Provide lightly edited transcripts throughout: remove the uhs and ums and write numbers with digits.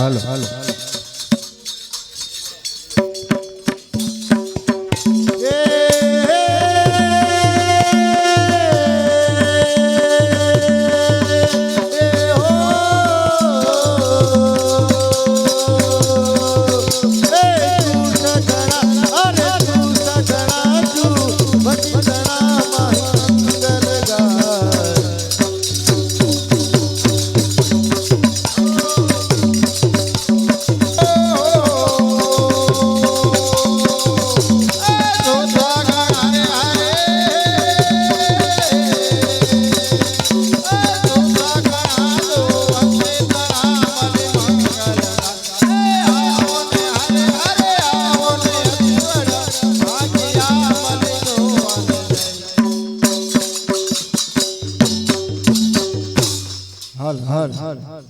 હાલો હાલો હાલ હાલ હાલ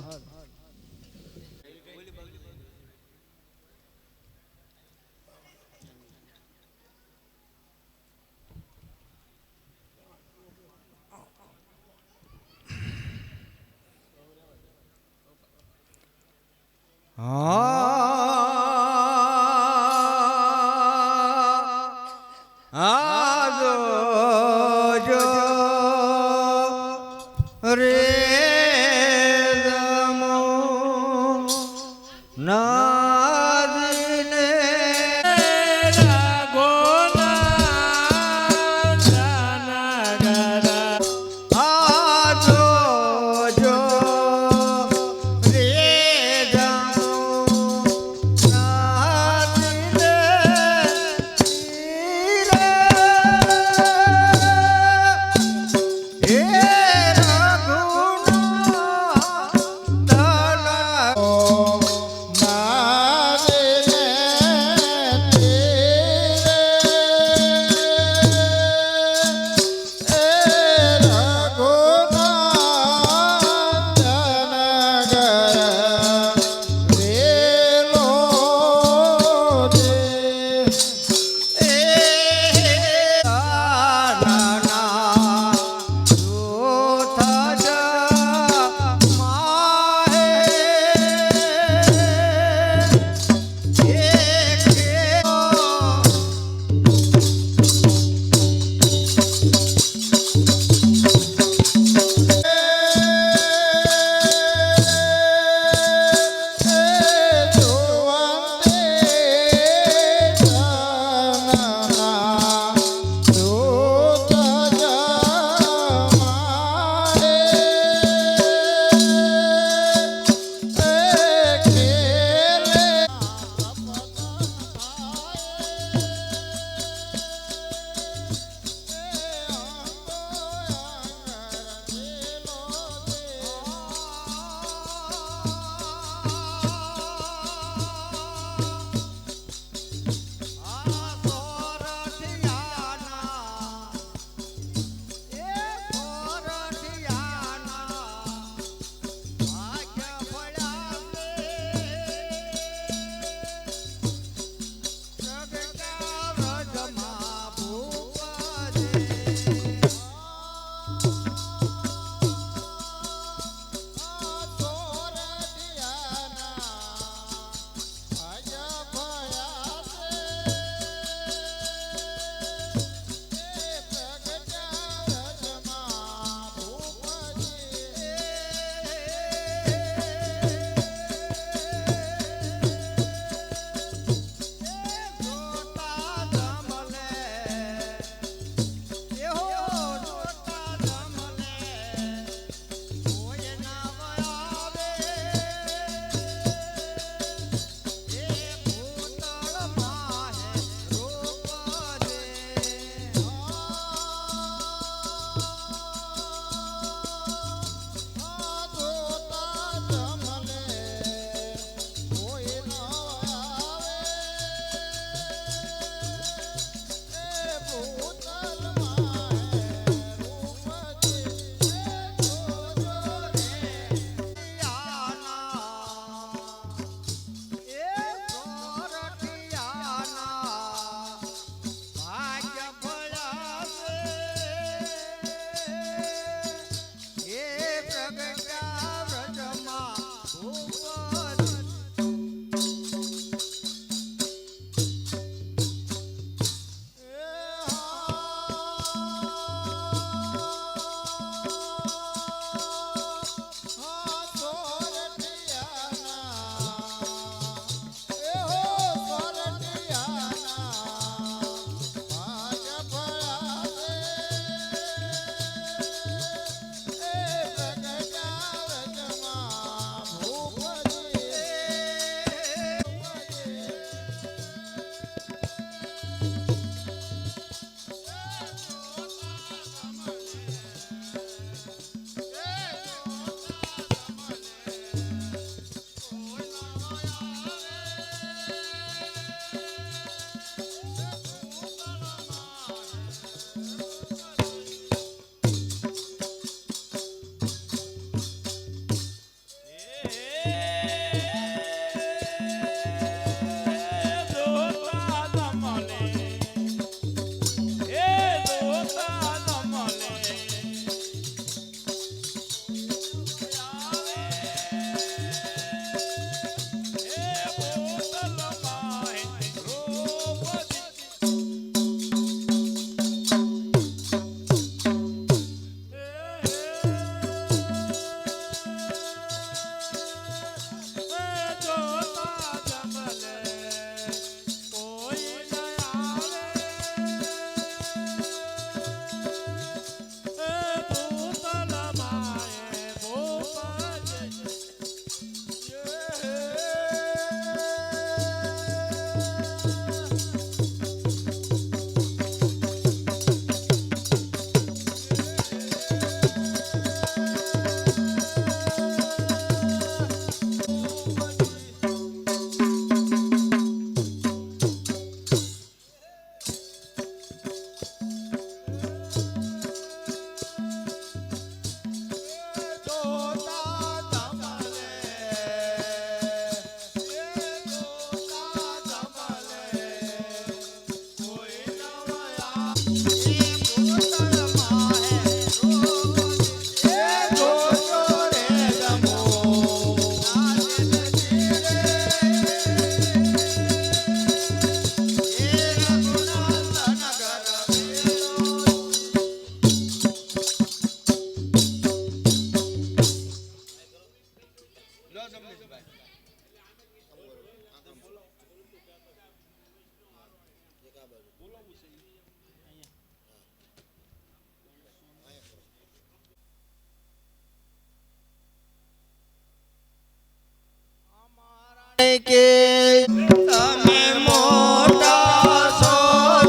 કે તમે મોટા છો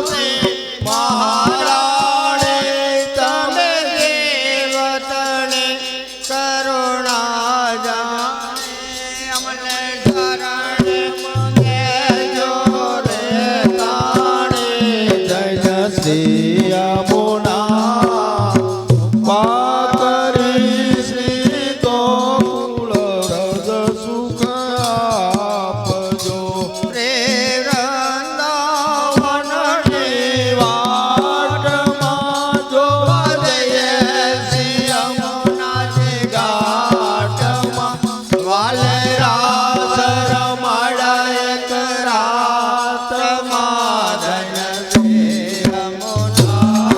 તે મહારાણી તમે દેવતને કરુણા જાણે અમને શરણ દેજો રે તાણે જય જય શ્રી યમુના પાકરી શ્રી ગોકુળ રજ સુખ આપજો રે વૃંદાવન વાટમાં જો જઈએ શ્રી યમુનાજી ઘાટમાં વાલે રાસ રમાડાય કરાતમાં ધન શ્રી યમુના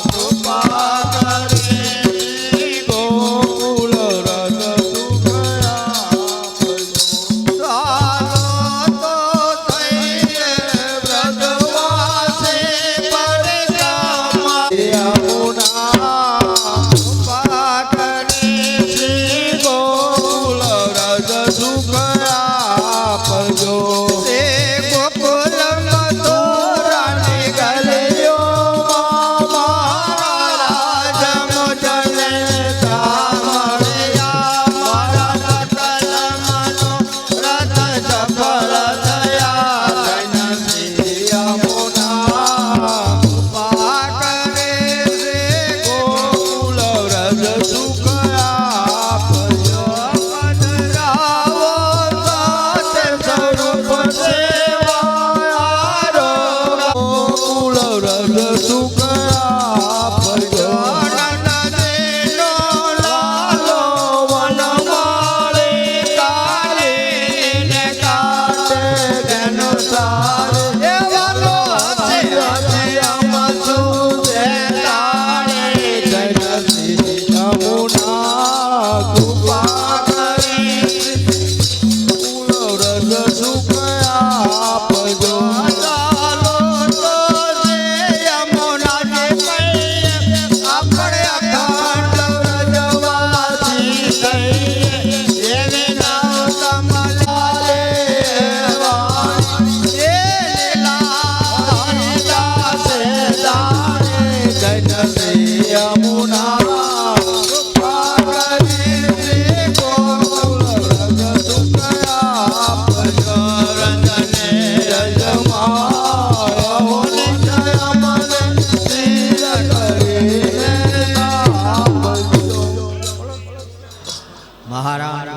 કૃપા કરી ગોકુળ રજ સુખ આપજો ચાલો તો થઈએ વ્રજવાસે પરગામમાં યમુના કૃપા કરી શ્રી ગોકુળ રજ સુખ આપજો રે ગોકુલમાં તો રાણી ગલીઓમાં મારા રાજ મોજને સાંભળ્યા મારા નટલમનો રથ સફળ થયા જય શ્રી યમુના કૃપા કરે શ્રી ગોકુળ રજ સુખ આપજો પધરાવો સાથે સ્વરૂપ સેવાયારો ગોકુળ રજ સુખ આપજો નંદજીનો લાલો વનમાળી કાલીને કાંઠે ઘેનો સાર એવાનો અમસુ દેલાળે જય શ્રી યમુના કૃપા કરી ગોકુળ રજ સુખ આપજો ચાલો તો શ્રી યમુનાજી પૈયે આપણે અખંડ વ્રજવાસી થઈએ એવી નાવ કમલાલે વાણી એ લીલા દાસે દાણે જય શ્રી યમુના કૃપા કરી શ્રી ગોકુળ રજ સુખ આપજો રંજને રજમાયા હોને જય મને સ્થિર કરીને આપજો મહારાજ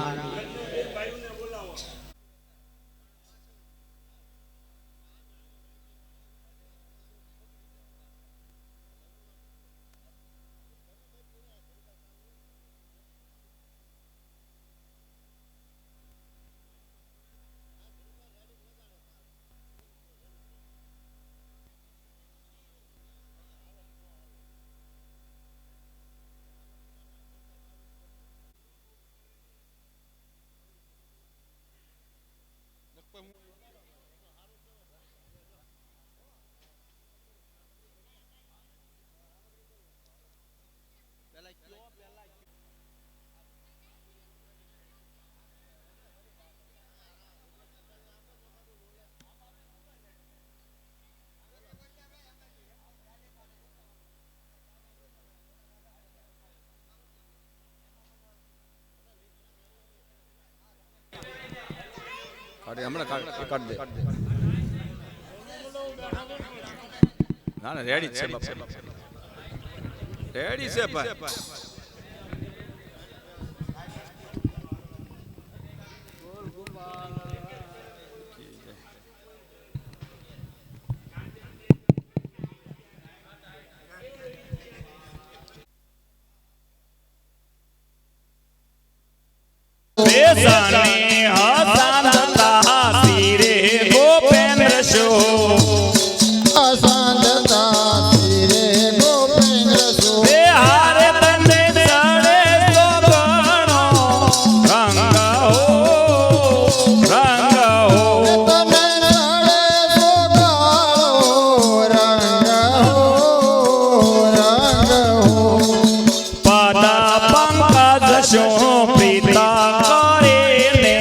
હમણાં કાઢ દે ના ના રેડી છે રેડી છે ભાઈ બેસણી હસંતતા તીરે ગોપેન્દ્ર શો અસાંધતા તીરે ગોપેન્દ્ર સો બે હારે બંને ચડે સોગણો રંગ હો તને નડે સોગાળો રંગ હો પદ પંકજ શો પિતા કરે ને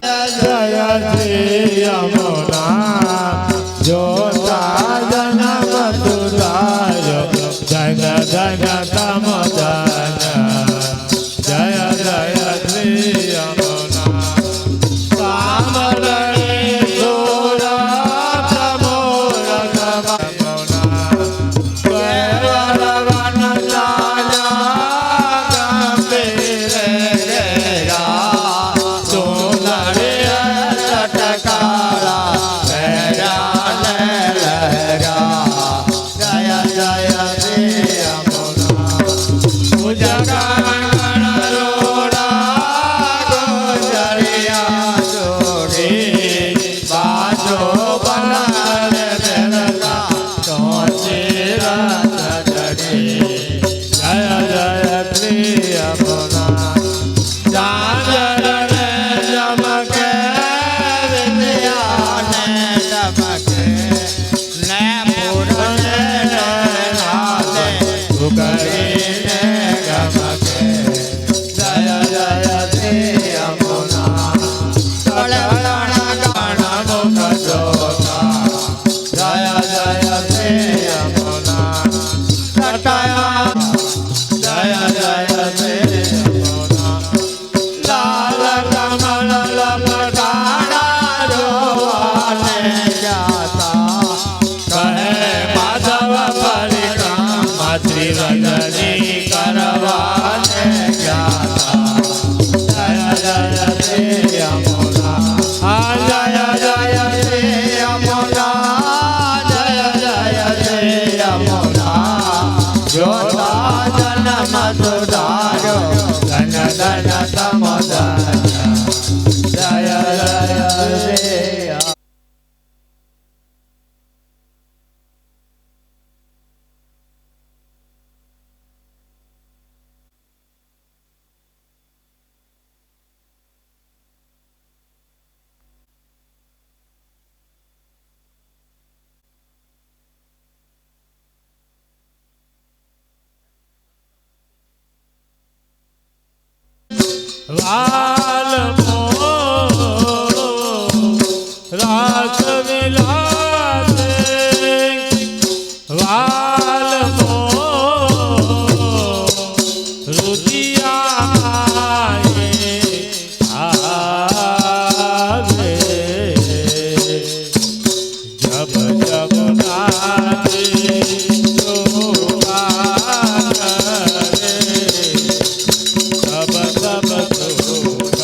જય શ્રી યમુના જોતા જન્મ તુરાયો જન જન તમ જન જય જય શ્રી યમુના સામરણી સુરા પ્રમોદ યમુના કેવલ વન ચાલ્યા ગંભીર ગયા સુંદરી લટકારા લહેરા લહેરા જય જય શ્રી યમુના પૂજગણ રોડા ગોજરિયા જોડી બાજો બનાર દેવતા તોચી રત જડી જય જય શ્રી યમુના ચાંદને ચમકે વિદ્યાને ચમકે ને પૂરને નાદે ઉગરીને ગમકે જય જય શ્રી યમુના તળણ ગણ મુખ જોતા જય જય શ્રી યમુના તટયા જય જય શ્રી યમુના લાલ કમલ લપટાણા જોવાને જાતા કહે માધવ પરિક્રમા શ્રી રજની કરવાને જાતા જય જય શ્રી યમુના જય જય શ્રી યમુના જય જય શ્રી યમુના જોતા જન્મ સુધારો ધન ધન તમ ધન જય જય શ્રી વાલમો રાસ વિલાસે વાલમો રુદિયા આવે જબ જબ નાચે જોવા કરે સબ સબ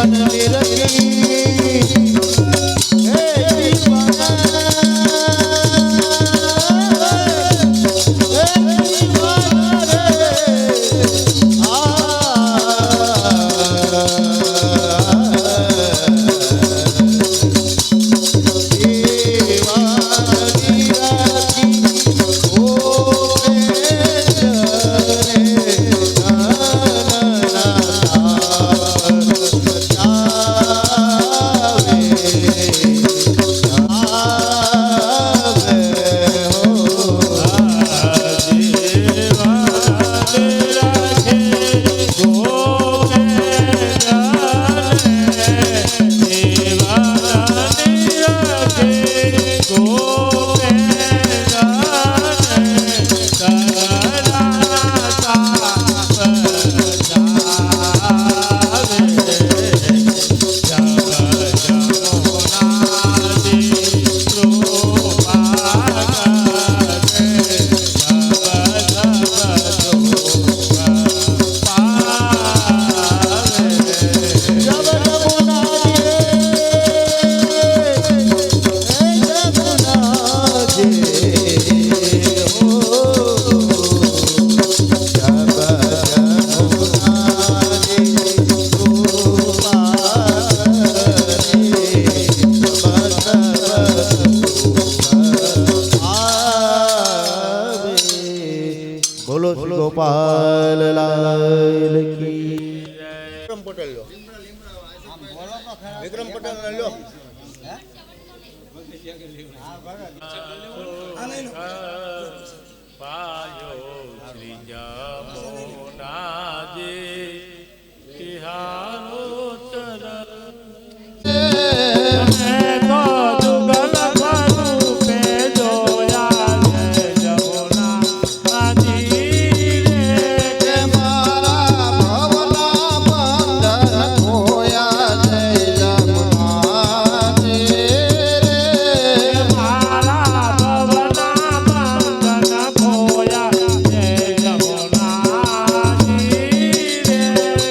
જીવન નિરખી હે જીવન બોલો શ્રી ગોપાલ લાલ કી વિક્રમ પટેલ લો વિક્રમ પટેલ લો પાયો શ્રી જમોનાજે તિહારો ચર તો જુગલ સ્વરૂપે જોયા જય જમુના આજી રે મારા ભવના બંધન ખોયા જય જમુનાજી રે મારા ભવના બંધન ખોયા જય જમુના આજી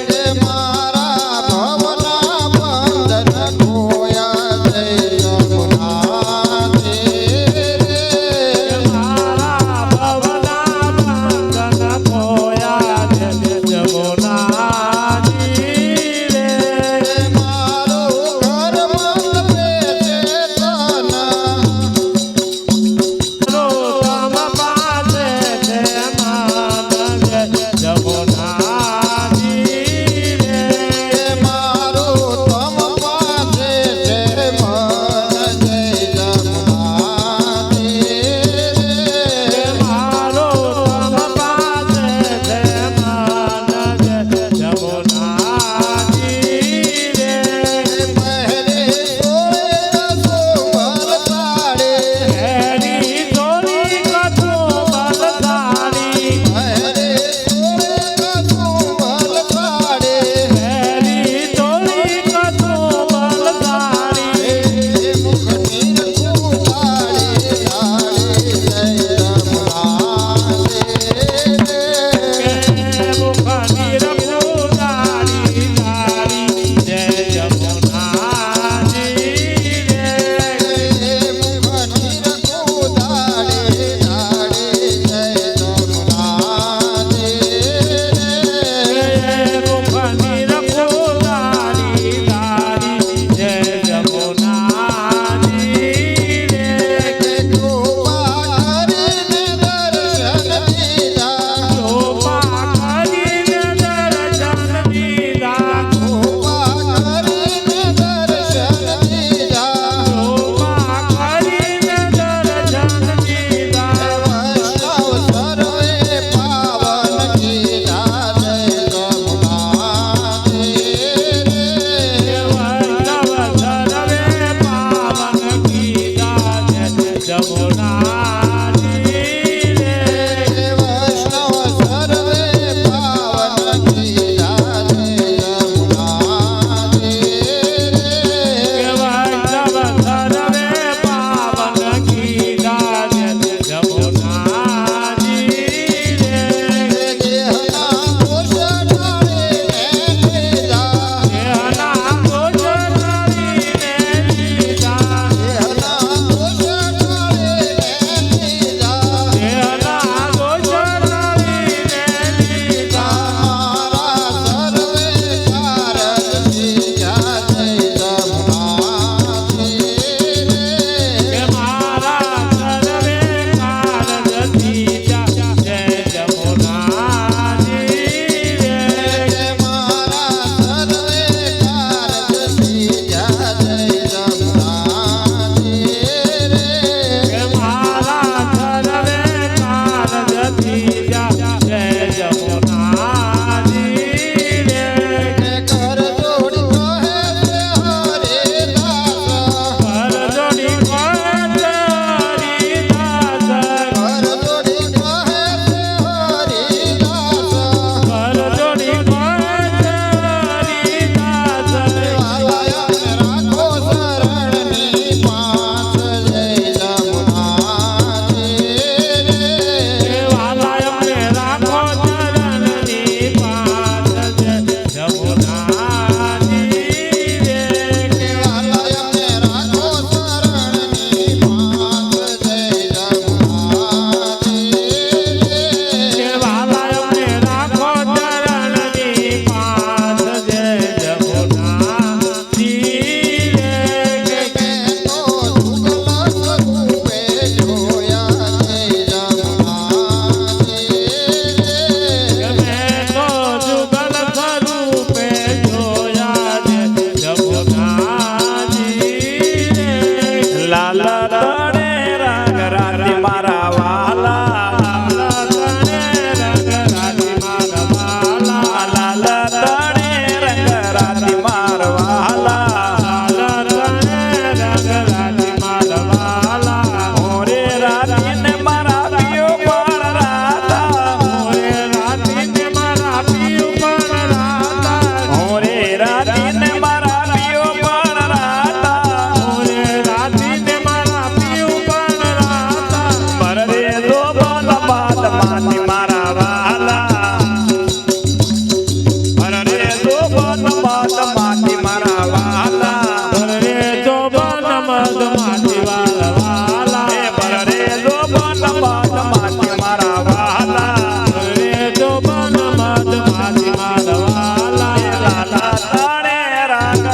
રે મારા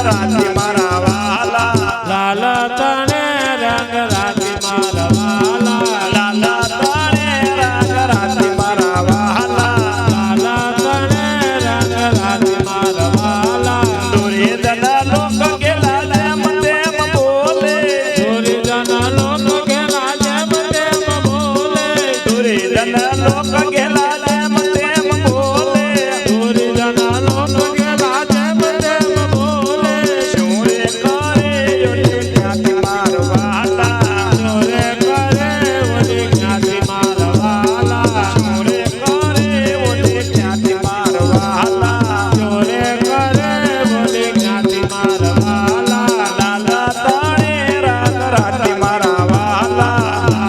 રાતી મારા વાલા લાલ તને રંગ રાતી મારા વાલા લાલા તને રંગ રાતી મારા વાલા લાલ તને રંગ રાતી મારા વાલા દુર્યોધન લોક ગેલા જેમ તેમ બોલે દુર્યોધન લોક ગેલા જેમ તેમ બોલે દુર્યોધન લોક ગેલા જેમ તેમ બોલે દુર્યોધન લોક ગેલા જેમ તેમ બોલે શું રે કરે યોની જ્ઞાતિ મારા વાલા ચોરે કરે ઓલી જ્ઞાતિ મારા વાલા શું રે કરે યોની જ્ઞાતિ મારા વાલા ચોરે કરે ઓલી જ્ઞાતિ મારા વાલા લાલા તણે રંગ રાતી મારા વાલા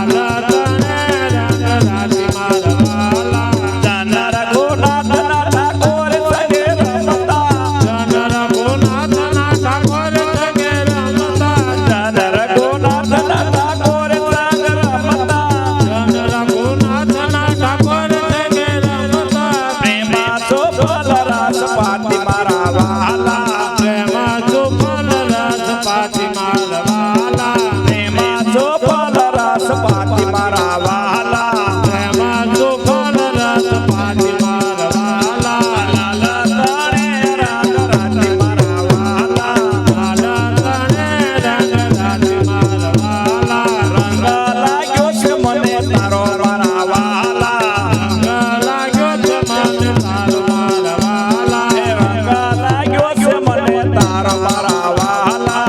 લાલ તને રંગ રાતી મારા વાલા જાનર ગોનાથ ના ઠાકોર સંગે રમતા જનર ગુનાથના ઠાકોર સંગે રમતા જાનર ગોનાથ ના ઠાકોર સંગ રમતા જનર ગુનાથના ઠાકોર સંગે રમતા પ્રેમા ચોપલ રસ પાટી મારા વાલા પ્રેમા ચોપલ રસ પાટી મારા વાલા પ્રેમા ચોપલ રસ પાટી મારા વાલા પ્રેમા ચોપલ રસ પાટી મારા વાલા લાલા તણે રંગ રાતી મારા વાલા લાલ તને રંગ રાતી મારા વાલા રંગ લાગ્યો છે મને તારો મારા વાલા રંગ લાગ્યો છે મને તારો મારા વાલા રંગ લાગ્યો છે મને તારો મારા વાલા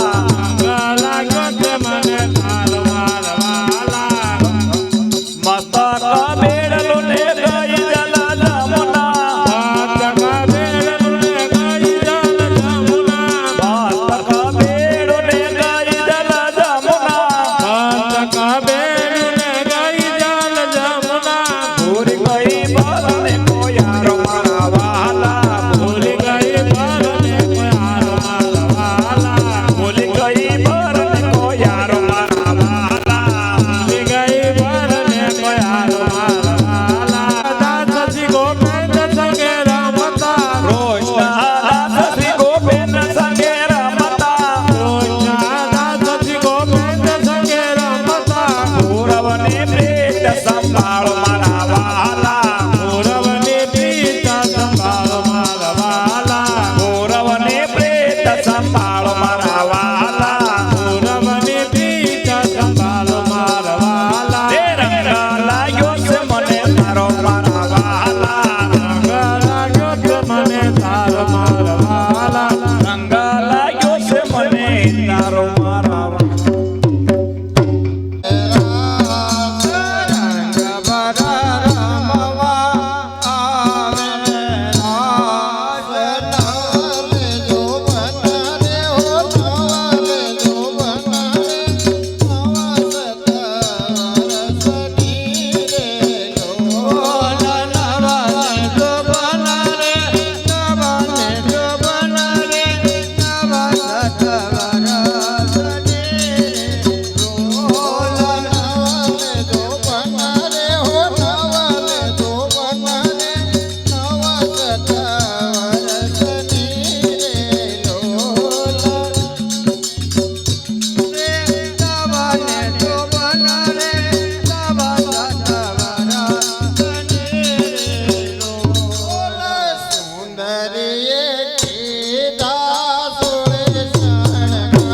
રંગ લાગ્યો છે મને તારો મારા વાલા મસ્તક બેડલું ને ગઈ જલ જમુના મસ્તક બેડલું ને ગઈ જલ જમુના મસ્તક બેડું ને ગઈ જલ જમુના મસ્તક બેડલું ને ગઈ જલ જમુના ભૂરી ગઈ બરને કોયારો મારા વાલા ભૂલી ગઈ પરને કોયારો મારા વાલા ભૂલી ગઈ બરને કોયારો મારા વાલા ભૂલી ગઈ પરને કોયારો મારા વાલા દાસજી ગોપેન્દ્ર સંગે રમતા રોષના દાસી ગોપેન સંગે રમતા રોજના દાસજી ગોપેન્દ્ર સંગે રમતા કૌરવને પ્રેત સંભાળો મારા વાલા કૌરવની પ્રીત સંભાળો મારા વાલા કૌરવને પ્રેત સંભાળો મારા વાલા કૌરવની પ્રીત સંભાળો મારા વાલા તે રંગ લાગ્યો છે મને તારો મારા વાલા રંગ લાગ્યો છે મને તારો મારા વાલા રંગ લાગ્યો છે મને તારો મારા વાલા સુંદરીએ કીધા સુરે શણગાર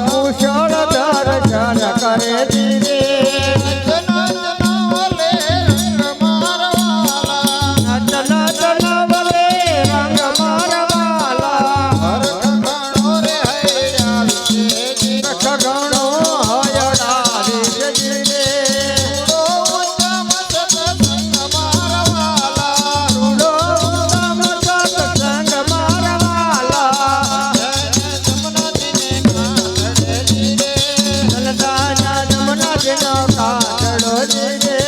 કુશળ દર્શન કરે ધીરે જના જનાવલે રંગ મારવાલા નત નત નવલે રંગ મારવાલા ઘણો રે હૈયા વિશે ઘણો હયડા વિશે ધીરે ઉત્તમ સત્સંગ મારવાલા રૂડો ઉત્તમ સત્સંગ મારવાલા જનતાના જમના દિનો કાઢો ધીરે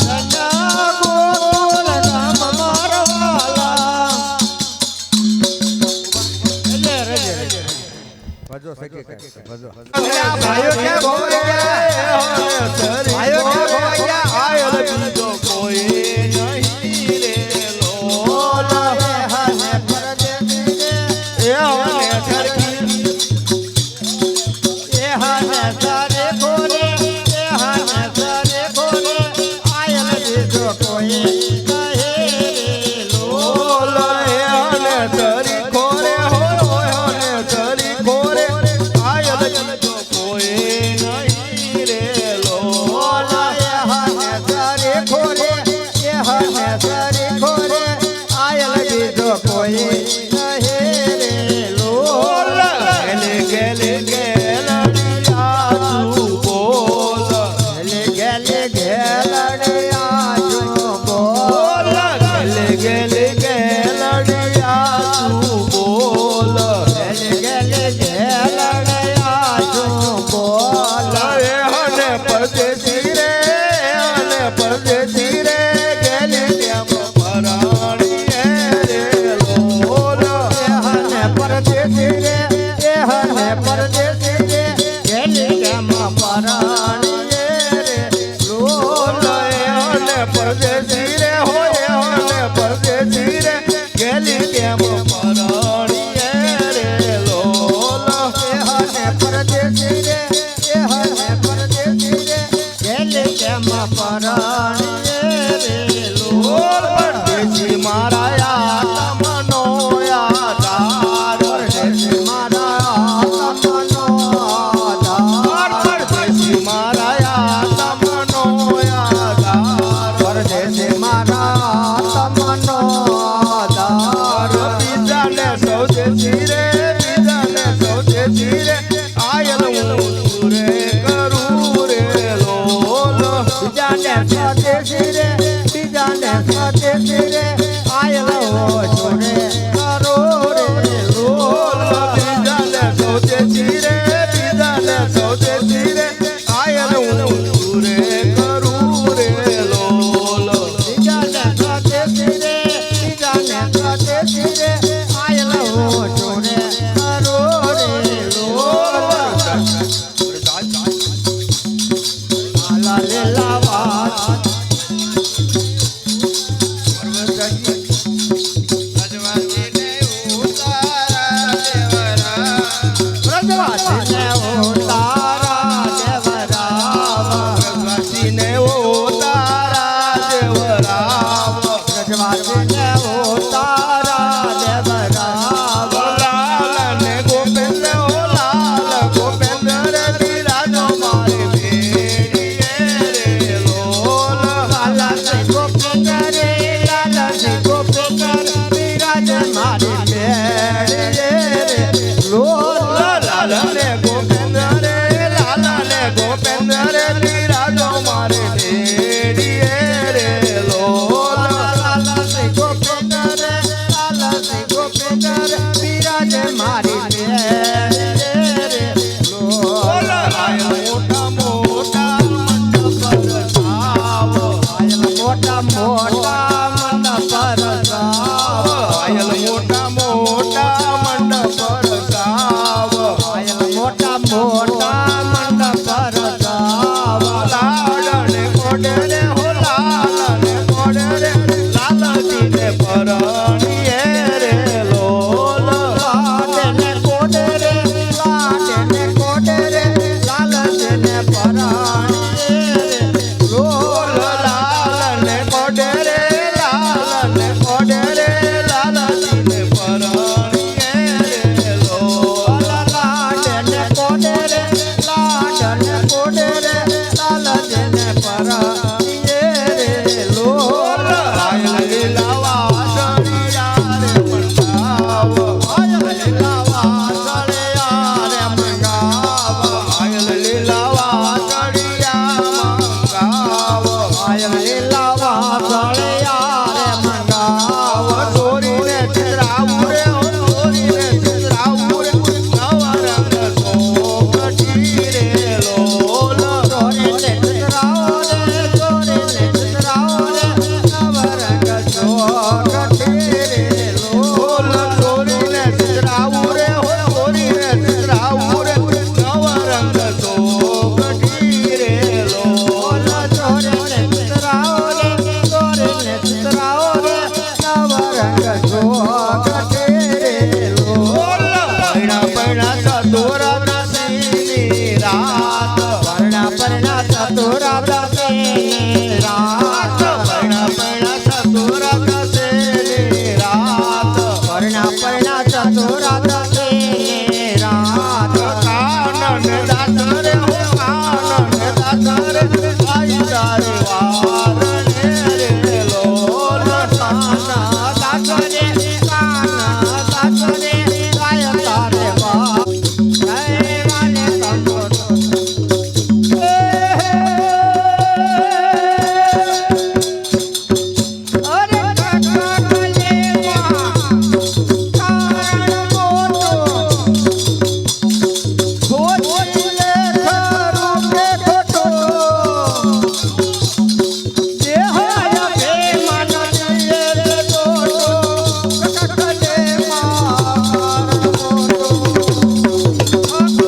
જના ગોકુળ ધામ મારવાલા ભજો સખી ભજો ભાઈઓ કે ભોયા ભાઈઓ કે ભોયા આયલ બીજો કોઈ નહીં રે લોલા હને પરદેશી રે એ હને સરખી એ હને સારે ખોરે એ હને સારે ખોરે આયલ બીજો કોઈ કહે લોલા એ હને સરી ખોરે હોય હને સરી ખોરે આયલ બીજો કોઈ નહીં રે લોલા એ હને સારે ખોરે એ હને સારે ખોરે આયલ બીજો કોઈ કહે રે લોલા ગેલે ગેલે ગેલડિયા તું બોલ ગેલે ગેલે ગેલડિયા જો બોલ ગેલે ગેલે ગેલડિયા તું બોલ ગેલે ગેલે ગેલડિયા જો બોલ એ હને પરદેશી રે હને પરદેશી રે ગેલે કેમ પરાણી રે લોલ એ હને પરદેશી રે એ હને પરદેશી રે ગેલે કેમ પરાણીએ રે લોલ એ હને પરદેશી રે હોય હને પરદેશી રે ગેલે કેમ પરાણી રે લોલ એ હને પરદેશી રે એ હને પરદેશી રે ગેલે કેમ પરાણીએ રે લોલ પરદેશી મારા આત્મનો આધાર પરદેશી મારા આત્મનો આધાર પરદેશી મારા આત્મનો આધાર પરદેશી મારા આત્મનો આધાર બીજાને સૌ દેશી રે બીજાને સૌ દેશી રે આયલ હું રે કરું રે લોલ બીજાને સ્વદેશી રે બીજાને સ્વદેશી રે આયલ હો છોડે કરો રે લોલ બીજાને સૌ દેશી રે બીજાને સૌ દેશી રે આયલ હું રે કરું રે લોલ બીજાને સ્વદેશી રે બીજાને સ્વદેશી રે આયલ હો છોડે કરો રે લોલ આલા લેલા વાત વ્રજવાસીને ઉતારા દેવરાવ ને તારા દેવરાવ વ્રજવાસીને ઉતારા દેવરાવ લાલ ને ગોપેન્દ્ર ઓ લાલ ગોપેન્દ્ર બિરાજો મારે બેડીએ રે લોલ લાલા શ્રી ગોપેન્દ્ર રે લાલા શ્રી ગોપેન્દ્ર બિરાજ મારી બેડીએ રે લોલ લાલ ને ગોપેન્દ્ર લાલ ને ગોપેન્દ્ર બિરાજો મારે બેડીએ રે લોલ લાલા શ્રી ગોપેન્દ્ર લાલા શ્રી ગોપેન્દ્ર બિરાજ મારી બેડીએ રે લોલ મોટા મોટા મંડપ રચાવ આયલ મોટા મોટા મંડપ રચાવ આયલ મોટા મોટા મંડપ રચાવ આયલ મોટા મોટા મંડપ રચાવ લાલ ને કોડે રે હો લાલ ને કોડે રે લાલજી ને પરણીએ રે લોલ લાડને રાધા તે રાધા આનંદ દાતા રે હો આનંદ દાતા રે આઈ તારે વારણે રે લોલ કાના દાતા રે કાના દાતા રે ગાય તારે વા જય વાલે કંકોત્રી અરે કટકલે માં કારણ મોતો ભોજલે ખરો કે ખોટો દેહાય બે મન દિયે રે ટોટો કટકલે માં કારણ મોતો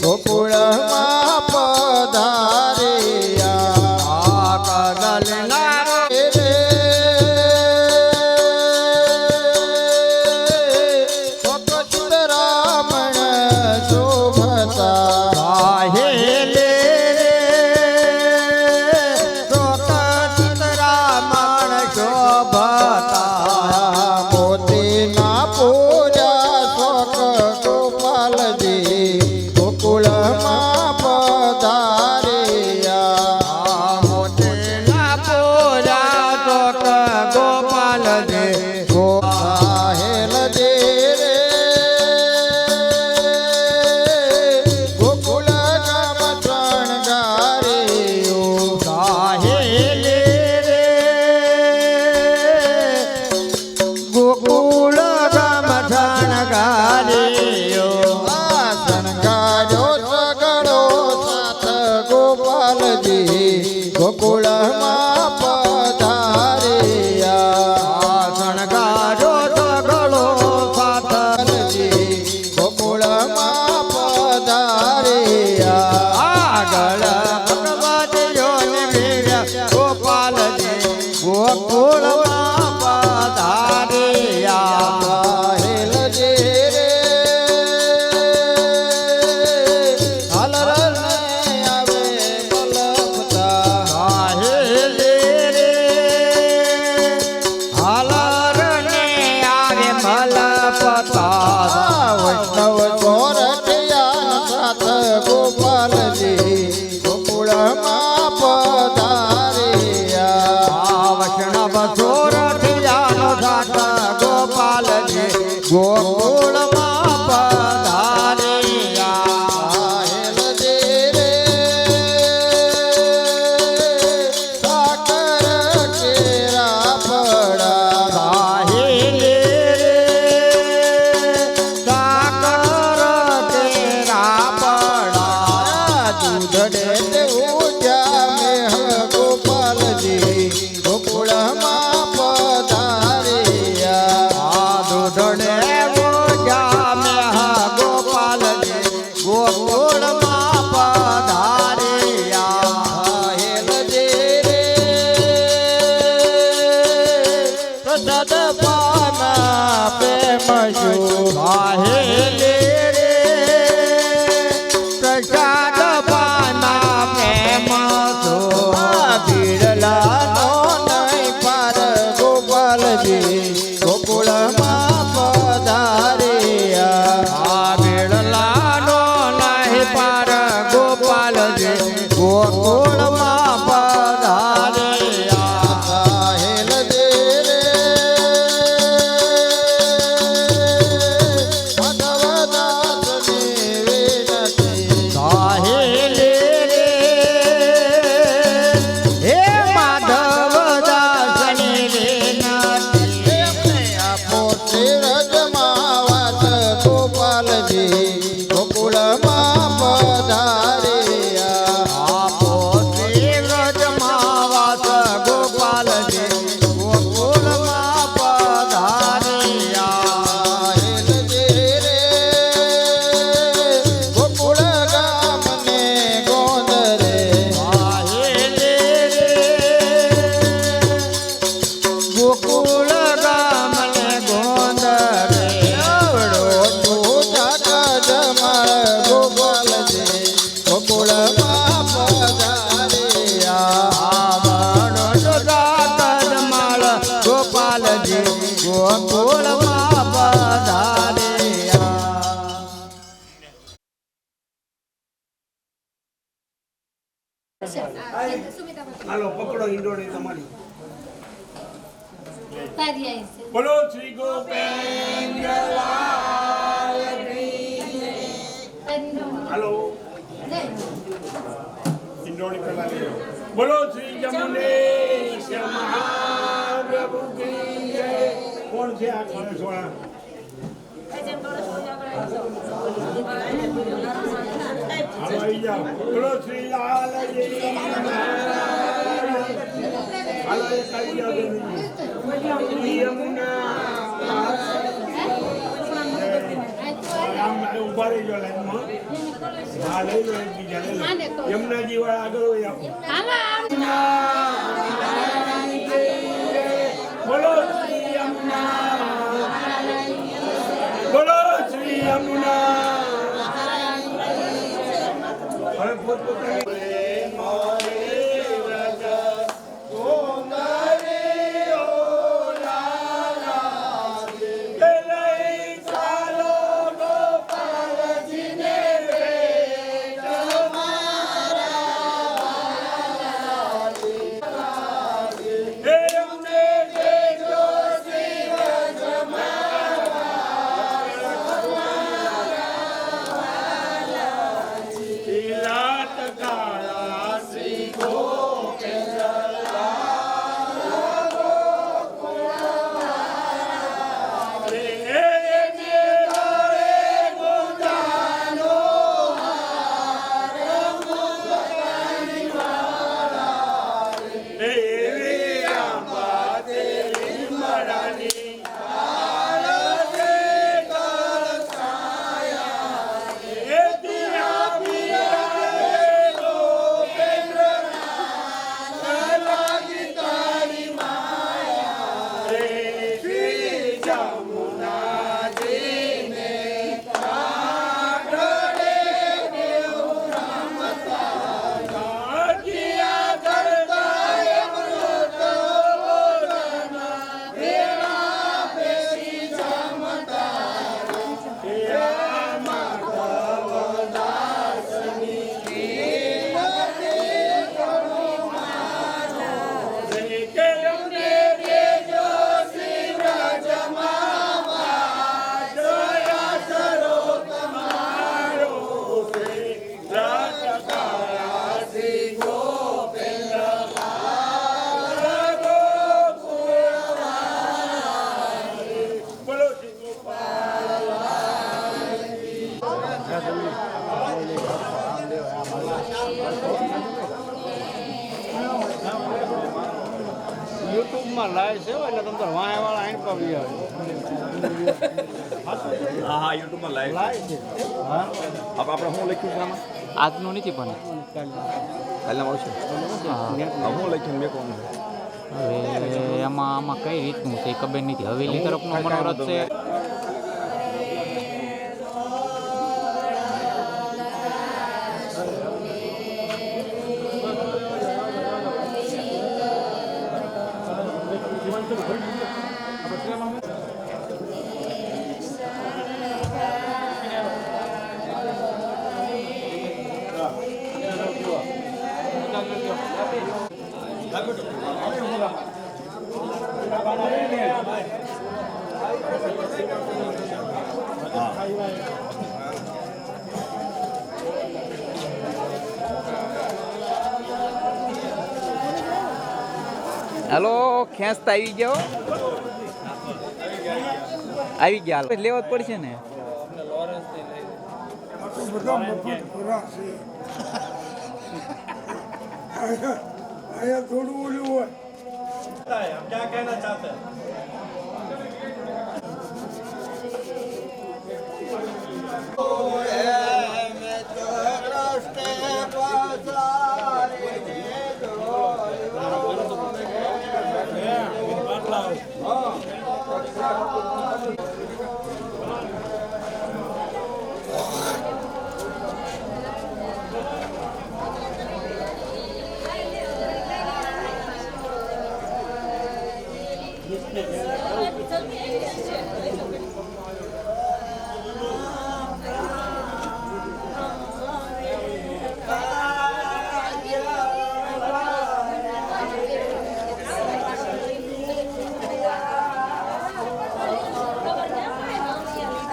ગોકુળમાં પધાર્યા. વાહેલે રે પ્રસાદ પાના પ્રેમ છો બિરલાનો નહીં પાર ગોપાલજી ગોકુળમાં પધાર્યા બિરલાનો નહીં પાર ગોપાલજી ગોકુળમાં પધાર્યા સાહેલ દે રે માધવદાસની વિનતી સાહેલે રે હે માધવ દાસની વિનતી એમને આપો ધીરજમાં વાત ગોપાલજી ગોકુળમાં પધાર્યા આપો શ્રી વ્રજમાં વાસ ગોપાલજી ગોકુળમાં પધાર્યા સાહેલ દે રે ગોકુળ ગામને ગોંદ રે સાહેલે રે ગોકુળ ગામને ગોંદ રે આવડો તું જાતા જમાળ ગોપાલજી ગોકુળમાં પધાર્યા આવડો દાતર માળ ગોપાલજી ગોકુળમાં પધાર્યા હાલો પકડો ઈંડોળી તમારી તારી આઈ છે બોલો શ્રી ગોપેન્દ્ર હાલો ઈંડોળી પેલા લેજો બોલો શ્રી જમુનેશ મહાપ્રભુ કી જય કોણ છે આ ગણેશ વાળા હાલો આવી જાઓ બોલો શ્રી લાલજી હાલો એ કરી જાઓ બેનજી યમુના ઉભા રહીજો લાઈનમાં હા લઈ લો એકબીજા લઈ લો યમુનાજી વાળા આગળ હોય આપો બોલો શ્રી યમુના બોલો શ્રી યમુના હવે પોતપોતાની યુટ્યુબમાં લાઈવ છે એટલે તમે તો વાય વાળા આઈન પાવી આવે હા હા યુટ્યુબમાં લાઈવ લાઈવ છે હા આપણે શું લખ્યું છે આમાં આજનું નથી પણ કાલના આવશે હું લખ્યું મેં કોણ હવે આમાં કઈ રીતનું છે ખબર નથી હવેલી તરફનો મનોરથ છે હાલો ખેંચતા આવી ગયા હો. આવી ગયા હાલો. લેવા જ પડશે ને. બધા મફત ખોરાક છે અહીંયા થોડું ઓલું હોય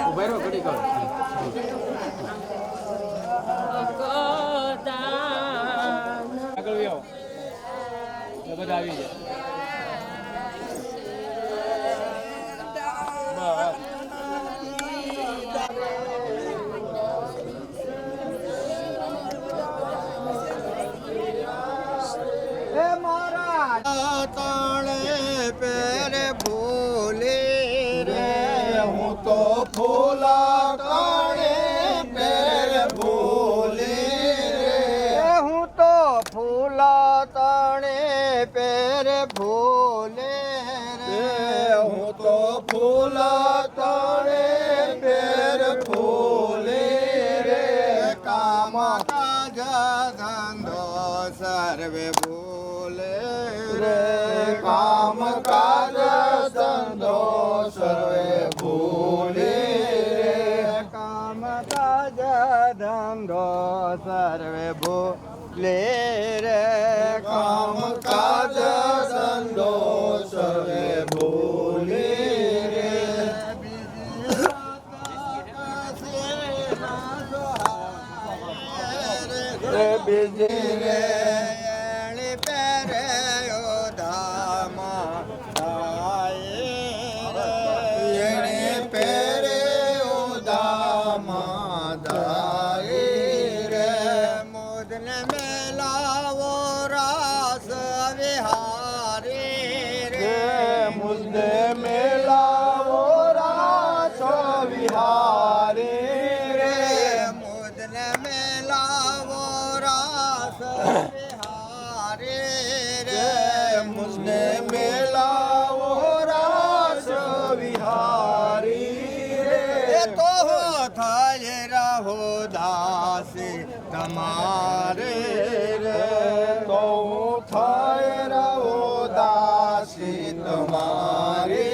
ઉભા રહો ઘડી કરો. આગળ આવો બધા આવી જાય. તાણે પેરે ભૂલે રે હું તો ફૂલા તાણે પેરે ભૂલે રે હું તો ફૂલા તાણે પેરે ભૂલે રે હું તો ફૂલા તાણે પેરે ભૂલે રે કામ કાજ ધંધો સર્વે ભૂલે રે કામ કાજ ધંધો સર્વે ભૂલે રે કામ કાજ ધંધો સર્વે ભૂલે રે કામ કાજ ધંધો સર્વે ભૂલે રે બીજી વાત કશે ના જોહાય રે બીજી રે તમારે રે તો થાય રહો દાસી તમારી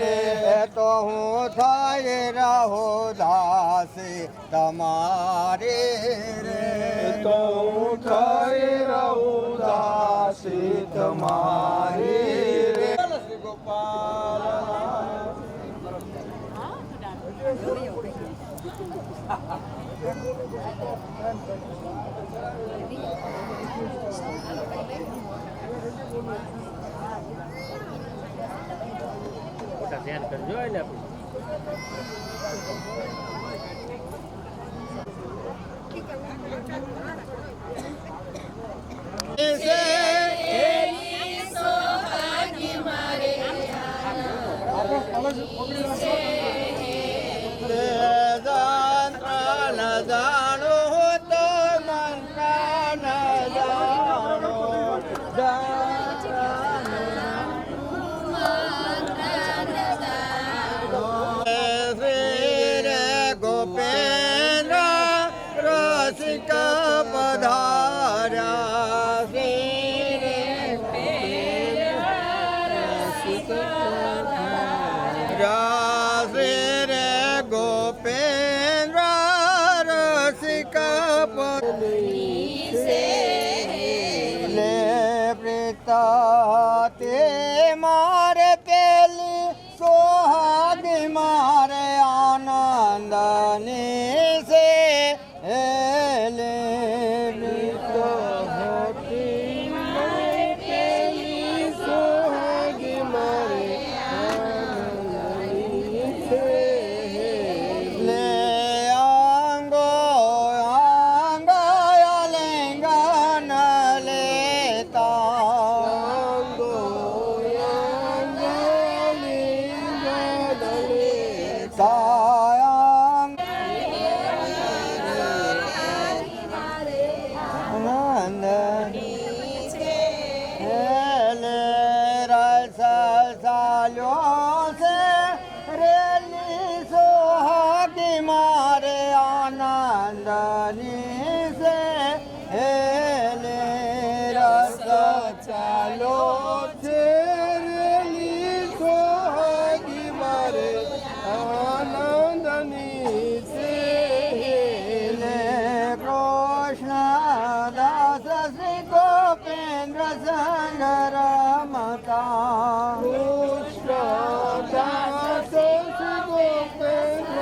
રે તો હું થાય રહો દાસી તમારી રે તો હું થાય રહો દાસી તમારી રે શ્રી ગોપાલ મોટા ધ્યાન કરજો એટલે તે મારે પેલી સોહાગ મારે આનંદ આનંદની છે હેલેની તો હોતી પેલી સુહાગી મારી આનંદની છે લે આંગો આંગાયા લેંગન લેતા આંગો આંગાયા લેંગન લેતા આનંદ હેલે રસ ચાલ્યો છે રેલી સોહાગી મારે આનંદની છે હેલે રસ ચાલ્યો છે રેલી સોહાગી મારે આનંદની છે હેલે કૃષ્ણ દાસ શ્રી ગોપેન્દ્ર સંગ રમતા કૃષ્ણ દાસ શ્રી ગોપેન્દ્ર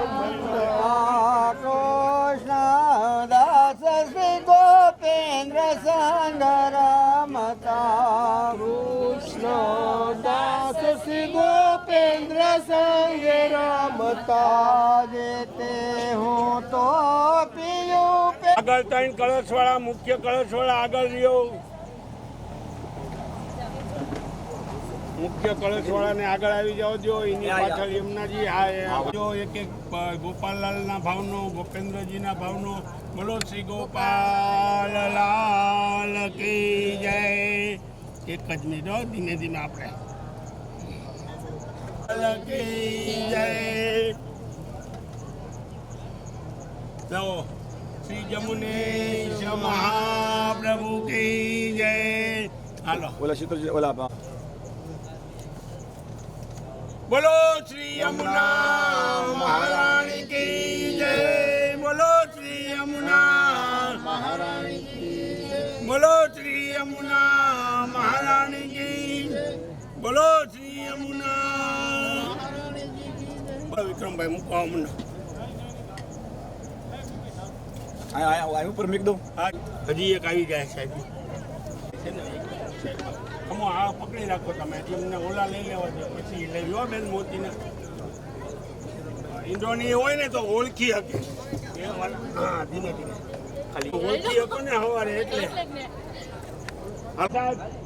રમતા કૃષ્ણ દાસ શ્રી ગોપેન્દ્ર સંગ રમતા કૃષ્ણ દાસ શ્રી ગોપેન્દ્ર સંગ રમતા જેતે હું તો પીયું આગળ ત્રણ કળશવાળા મુખ્ય કળશવાળા આગળ રહ્યો મુખ્ય કળશવાળાને આગળ આવી જાઓ જો એની પાછળ યમુનાજી જો એક એક ગોપાલલાલના ભાવનો ગોપેન્દ્રજીના ભાવનો બોલો શ્રી ગોપાલ લાલ કી જય એક જ મિનિટ હો, ધીમે ધીમે આપણે લાલ કી જય જાઓ શ્રી જમુનેશ મહાપ્રભુ કી જય હાલો ઓલા શીતળજી ઓલા બોલો શ્રી યમુના મહારાણી કી જય બોલો શ્રી યમુના મહારાણી કી જય બોલો શ્રી યમુના મહારાણી કી બોલો શ્રી યમુના બોલો વિક્રમભાઈ મૂકવા મને આ ઉપર મૂકી દઉં. હા હજી એક આવી જાય સાહેબ અમો આ પકડી રાખો તમે એમને ઓલા લઈ લેવા દો પછી લઈ લો બેન મોતીને ઈંડોની હોય ને તો ઓળખી શકે હા ધીમે ધીમે ખાલી ઓળખી શકો ને સવારે એટલે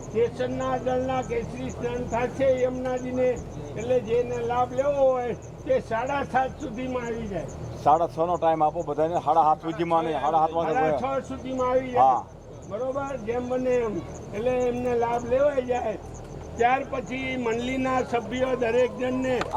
સ્ટેશનના દળના કેસરી સ્નાન થશે યમુનાજીને એટલે જેને લાભ લેવો હોય તે 7:30 સુધીમાં આવી જાય 6:30 નો ટાઈમ આપો બધાને 7:30 સુધીમાં નહીં 7:30 વાગે 6:30 સુધીમાં આવી જાય બરોબર જેમ બને એમ એટલે એમને લાભ લેવાઈ જાય ત્યાર પછી મંડળીના સભ્યો દરેક જણને